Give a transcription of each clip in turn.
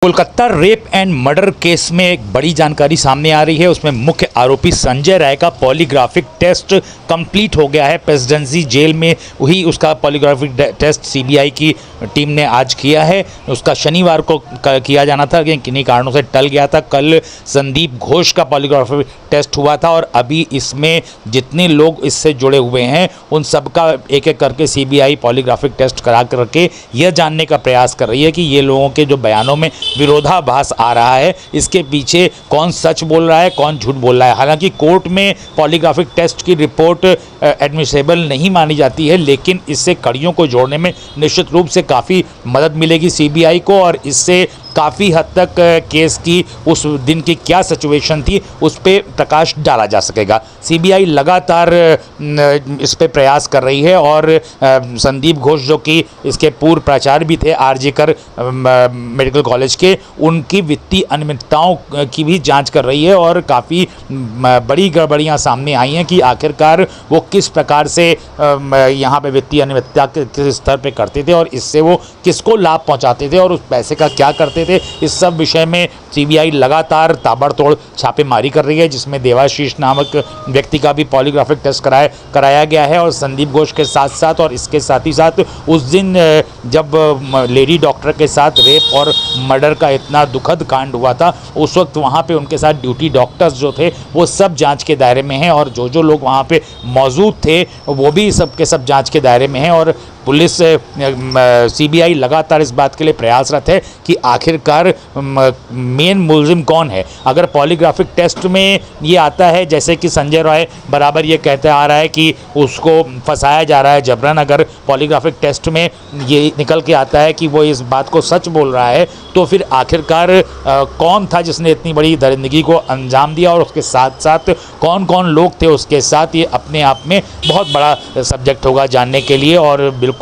Kolkata rape and murder case में एक बड़ी जानकारी सामने आ रही है। उसमें मुख्य आरोपी संजय राय का पॉलीग्राफिक टेस्ट कंप्लीट हो गया है। प्रेसिडेंसी जेल में ही उसका पॉलीग्राफिक टेस्ट सीबीआई की टीम ने आज किया है। उसका शनिवार को किया जाना था, लेकिन किन्हीं कारणों से टल गया था। कल संदीप घोष का पॉलीग्राफिक टेस्ट हुआ था और अभी इसमें जितने लोग इससे जुड़े हुए हैं उन सबका एक एक करके सीबीआई पॉलीग्राफिक टेस्ट करा करके यह जानने का प्रयास कर रही है कि ये लोगों के जो बयानों में विरोधाभास आ रहा है, इसके पीछे कौन सच बोल रहा है, कौन झूठ बोल रहा है। हालांकि कोर्ट में पॉलीग्राफिक टेस्ट की रिपोर्ट एडमिसेबल नहीं मानी जाती है, लेकिन इससे कड़ियों को जोड़ने में निश्चित रूप से काफ़ी मदद मिलेगी सीबीआई को और इससे काफ़ी हद तक केस की उस दिन की क्या सिचुएशन थी उस पर प्रकाश डाला जा सकेगा। सीबीआई लगातार इस पे प्रयास कर रही है और संदीप घोष जो कि इसके पूर्व प्राचार्य भी थे आरजीकर मेडिकल कॉलेज के, उनकी वित्तीय अनियमितताओं की भी जांच कर रही है और काफ़ी बड़ी गड़बड़ियां सामने आई हैं कि आखिरकार वो किस प्रकार से यहाँ पे वित्तीय अनियमितता किस स्तर पे करते थे और इससे वो किसको लाभ पहुँचाते थे और उस पैसे का क्या करते थे। इस सब विषय में सीबीआई लगातार ताबड़तोड़ छापेमारी कर रही है, जिसमें देवाशीष नामक व्यक्ति का भी पॉलीग्राफिक टेस्ट कराया गया है और संदीप घोष के साथ साथ और इसके साथ ही साथ उस दिन जब लेडी डॉक्टर के साथ रेप और मर्डर का इतना दुखद कांड हुआ था, उस वक्त वहाँ पे उनके साथ ड्यूटी डॉक्टर्स जो थे वो सब जांच के दायरे में हैं और जो लोग वहाँ पे मौजूद थे वो भी सब के सब जांच के दायरे में हैं। और पुलिस सीबीआई लगातार इस बात के लिए प्रयासरत है कि आखिरकार मेन मुलजिम कौन है। अगर पॉलीग्राफिक टेस्ट में ये आता है जैसे कि संजय राय बराबर ये कहते आ रहा है कि उसको फंसाया जा रहा है जबरन, अगर पॉलीग्राफिक टेस्ट में ये निकल के आता है कि वो इस बात को सच बोल रहा है, तो फिर आखिरकार कौन था जिसने इतनी बड़ी दरिंदगी को अंजाम दिया और उसके साथ साथ कौन कौन लोग थे उसके साथ, ये अपने आप में बहुत बड़ा सब्जेक्ट होगा जानने के लिए। और बिल्कुल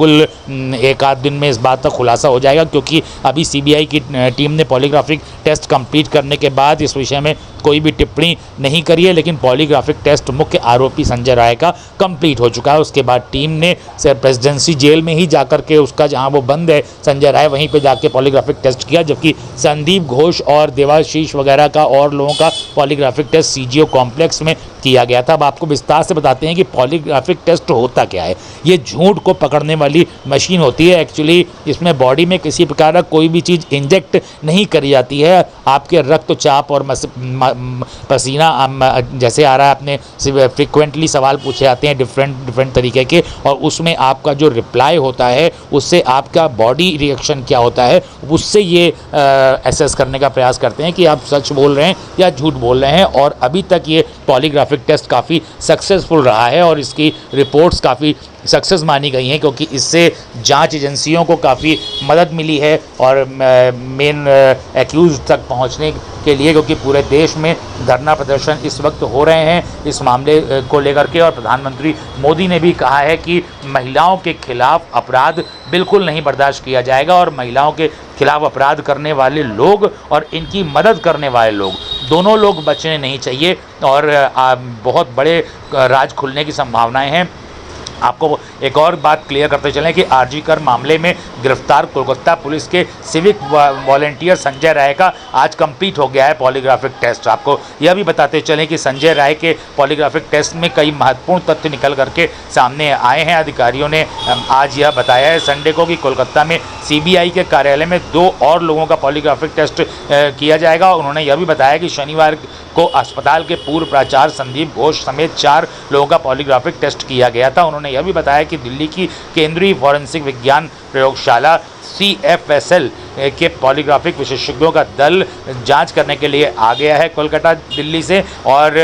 एक आध दिन में इस बात का खुलासा हो जाएगा, क्योंकि अभी सीबीआई की टीम ने पॉलीग्राफिक टेस्ट कंप्लीट करने के बाद इस विषय में कोई भी टिप्पणी नहीं करी है, लेकिन पॉलीग्राफिक टेस्ट मुख्य आरोपी संजय राय का कंप्लीट हो चुका है। उसके बाद टीम ने प्रेसिडेंसी जेल में ही जाकर के उसका जहां वो बंद है संजय राय, वहीं पे जाके पॉलीग्राफिक टेस्ट किया, जबकि संदीप घोष और देवाशीष वगैरह का और लोगों का पॉलीग्राफिक टेस्ट सीजीओ कॉम्प्लेक्स में किया गया था। अब आपको विस्तार से बताते हैं कि पॉलीग्राफिक टेस्ट होता क्या है। ये झूठ को पकड़ने वाली मशीन होती है। एक्चुअली इसमें बॉडी में किसी प्रकार का कोई भी चीज़ इंजेक्ट नहीं करी जाती है। आपके रक्तचाप और पसीना जैसे आ रहा है, आपने फ्रिक्वेंटली सवाल पूछे जाते हैं डिफरेंट तरीके के, और उसमें आपका जो रिप्लाई होता है उससे आपका बॉडी रिएक्शन क्या होता है, उससे ये एसेस करने का प्रयास करते हैं कि आप सच बोल रहे हैं या झूठ बोल रहे हैं। और अभी तक ये पॉलीग्राफिक टेस्ट काफ़ी सक्सेसफुल रहा है और इसकी रिपोर्ट्स काफ़ी सक्सेस मानी गई हैं, क्योंकि इससे जांच एजेंसियों को काफ़ी मदद मिली है और मेन एक्यूज तक पहुंचने के लिए, क्योंकि पूरे देश में धरना प्रदर्शन इस वक्त हो रहे हैं इस मामले को लेकर के। और प्रधानमंत्री मोदी ने भी कहा है कि महिलाओं के खिलाफ अपराध बिल्कुल नहीं बर्दाश्त किया जाएगा और महिलाओं के खिलाफ अपराध करने वाले लोग और इनकी मदद करने वाले लोग, दोनों लोग बचने नहीं चाहिए और बहुत बड़े राज खुलने की संभावनाएं हैं। आपको एक और बात क्लियर करते चलें कि आरजीकर मामले में गिरफ्तार कोलकाता पुलिस के सिविक वॉलंटियर संजय राय का आज कंप्लीट हो गया है पॉलीग्राफिक टेस्ट। आपको यह भी बताते चलें कि संजय राय के पॉलीग्राफिक टेस्ट में कई महत्वपूर्ण तथ्य निकल करके सामने आए हैं। अधिकारियों ने आज यह बताया है संडे को कि कोलकाता में सीबीआई के कार्यालय में 2 और लोगों का पॉलीग्राफिक टेस्ट किया जाएगा। उन्होंने यह भी बताया कि शनिवार को अस्पताल के पूर्व प्राचार्य संदीप घोष समेत 4 लोगों का पॉलीग्राफिक टेस्ट किया गया था। उन्होंने यह भी बताया कि दिल्ली की केंद्रीय फॉरेंसिक विज्ञान प्रयोगशाला CFSL के पॉलीग्राफिक विशेषज्ञों का दल जांच करने के लिए आ गया है कोलकाता दिल्ली से, और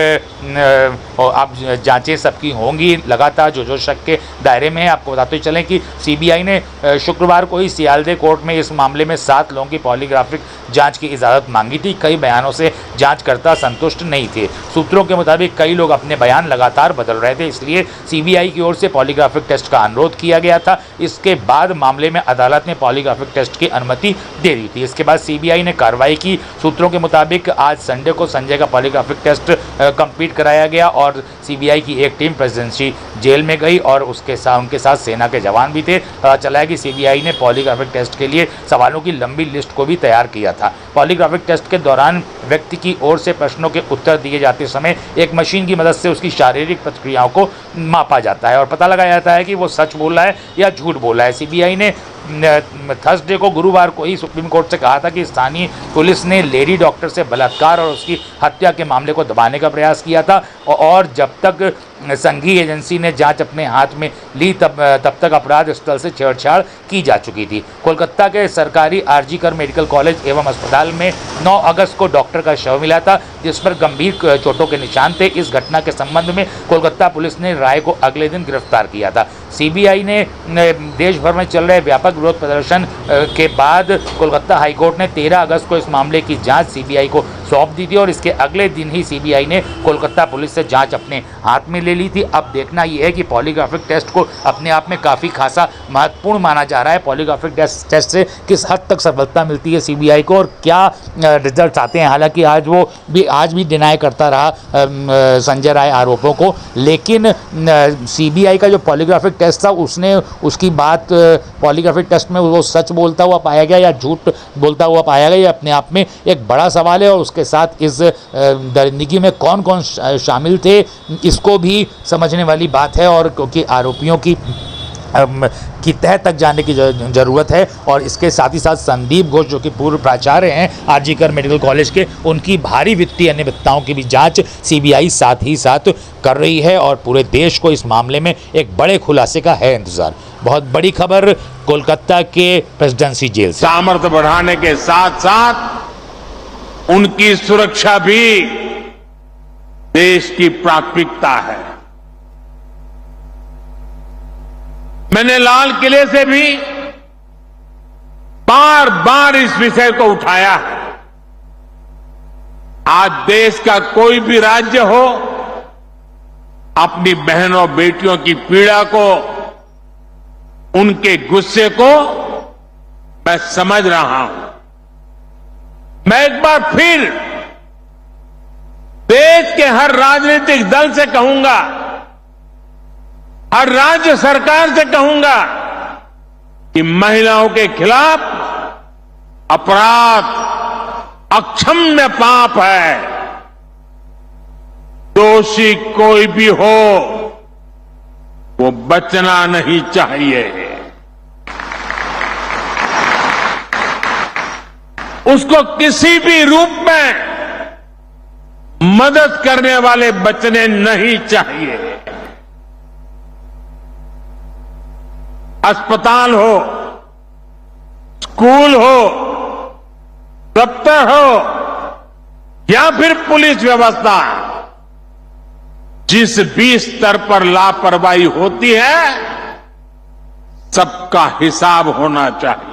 अब जांचें सबकी होंगी लगातार जो शक के दायरे में है। आपको बताते चलें कि सीबीआई ने शुक्रवार को ही सियालदे कोर्ट में इस मामले में 7 लोगों की पॉलीग्राफिक जांच की इजाज़त मांगी थी। कई बयानों से जांचकर्ता संतुष्ट नहीं थे। सूत्रों के मुताबिक कई लोग अपने बयान लगातार बदल रहे थे, इसलिए सीबीआई की ओर से पॉलीग्राफिक टेस्ट का अनुरोध किया गया था। इसके बाद मामले में अदालत ने पॉलीग्राफिक टेस्ट की अनुमति दे दी थी। इसके बाद सीबीआई ने कार्रवाई की। सूत्रों के मुताबिक आज संडे को संजय का पॉलीग्राफिक टेस्ट कंप्लीट कराया गया और सीबीआई की एक टीम प्रेसिडेंसी जेल में गई और उनके साथ सेना के जवान भी थे। पता चला है कि सीबीआई ने पॉलीग्राफिक टेस्ट के लिए सवालों की लंबी लिस्ट को भी तैयार किया था। पॉलीग्राफिक टेस्ट के दौरान व्यक्ति की ओर से प्रश्नों के उत्तर दिए जाते समय एक मशीन की मदद से उसकी शारीरिक प्रतिक्रियाओं को मापा जाता है और पता लगाया जाता है कि वो सच बोल रहा है या झूठ बोल रहा है। सीबीआई ने थर्सडे को गुरुवार को ही सुप्रीम कोर्ट से कहा था कि स्थानीय पुलिस ने लेडी डॉक्टर से बलात्कार और उसकी हत्या के मामले को दबाने का प्रयास किया था और जब तक संघीय एजेंसी ने जांच अपने हाथ में ली तब तक अपराध स्थल से छेड़छाड़ की जा चुकी थी। कोलकाता के सरकारी आरजी कर मेडिकल कॉलेज एवं अस्पताल में 9 अगस्त को डॉक्टर का शव मिला था जिस पर गंभीर चोटों के निशान थे। इस घटना के संबंध में कोलकाता पुलिस ने राय को अगले दिन गिरफ्तार किया था। सीबीआई ने देश भर में चल रहे व्यापक विरोध प्रदर्शन के बाद कोलकाता हाईकोर्ट ने 13 अगस्त को इस मामले की जांच सीबीआई को सौंप दी थी और इसके अगले दिन ही सीबीआई ने कोलकाता पुलिस से जांच अपने हाथ में ले ली थी। अब देखना यह है कि पॉलीग्राफिक टेस्ट को अपने आप में काफ़ी खासा महत्वपूर्ण माना जा रहा है। पॉलीग्राफिक टेस्ट से किस हद तक सफलता मिलती है सीबीआई को और क्या रिजल्ट आते हैं। हालांकि आज भी डिनाई करता रहा संजय राय आरोपों को, लेकिन सीबीआई का जो पॉलीग्राफिक टेस्ट था उसकी बात पॉलीग्राफिक टेस्ट में वो सच बोलता हुआ पाया गया या झूठ बोलता हुआ पाया गया, ये अपने आप में एक बड़ा सवाल है। और उसके साथ इस दरिंदगी में कौन कौन शामिल थे इसको भी समझने वाली बात है और क्योंकि आरोपियों की तह तक जाने की ज़रूरत है। और इसके साथ ही साथ संदीप घोष जो कि पूर्व प्राचार्य हैं आरजी कर मेडिकल कॉलेज के, उनकी भारी वित्तीय अनियमितताओं की भी जांच सीबीआई साथ ही साथ कर रही है और पूरे देश को इस मामले में एक बड़े खुलासे का है इंतजार। बहुत बड़ी खबर कोलकाता के प्रेसिडेंसी जेल से। सामर्थ्य बढ़ाने के साथ साथ उनकी सुरक्षा भी देश की प्राथमिकता है। मैंने लाल किले से भी बार बार इस विषय को उठाया है। आज देश का कोई भी राज्य हो अपनी बहनों बेटियों की पीड़ा को, उनके गुस्से को मैं समझ रहा हूं। मैं एक बार फिर देश के हर राजनीतिक दल से कहूंगा, हर राज्य सरकार से कहूंगा कि महिलाओं के खिलाफ अपराध अक्षम्य पाप है। दोषी कोई भी हो वो बचना नहीं चाहिए। उसको किसी भी रूप में मदद करने वाले बचने नहीं चाहिए। अस्पताल हो, स्कूल हो, दफ्तर हो या फिर पुलिस व्यवस्था, जिस भी स्तर पर लापरवाही होती है सबका हिसाब होना चाहिए।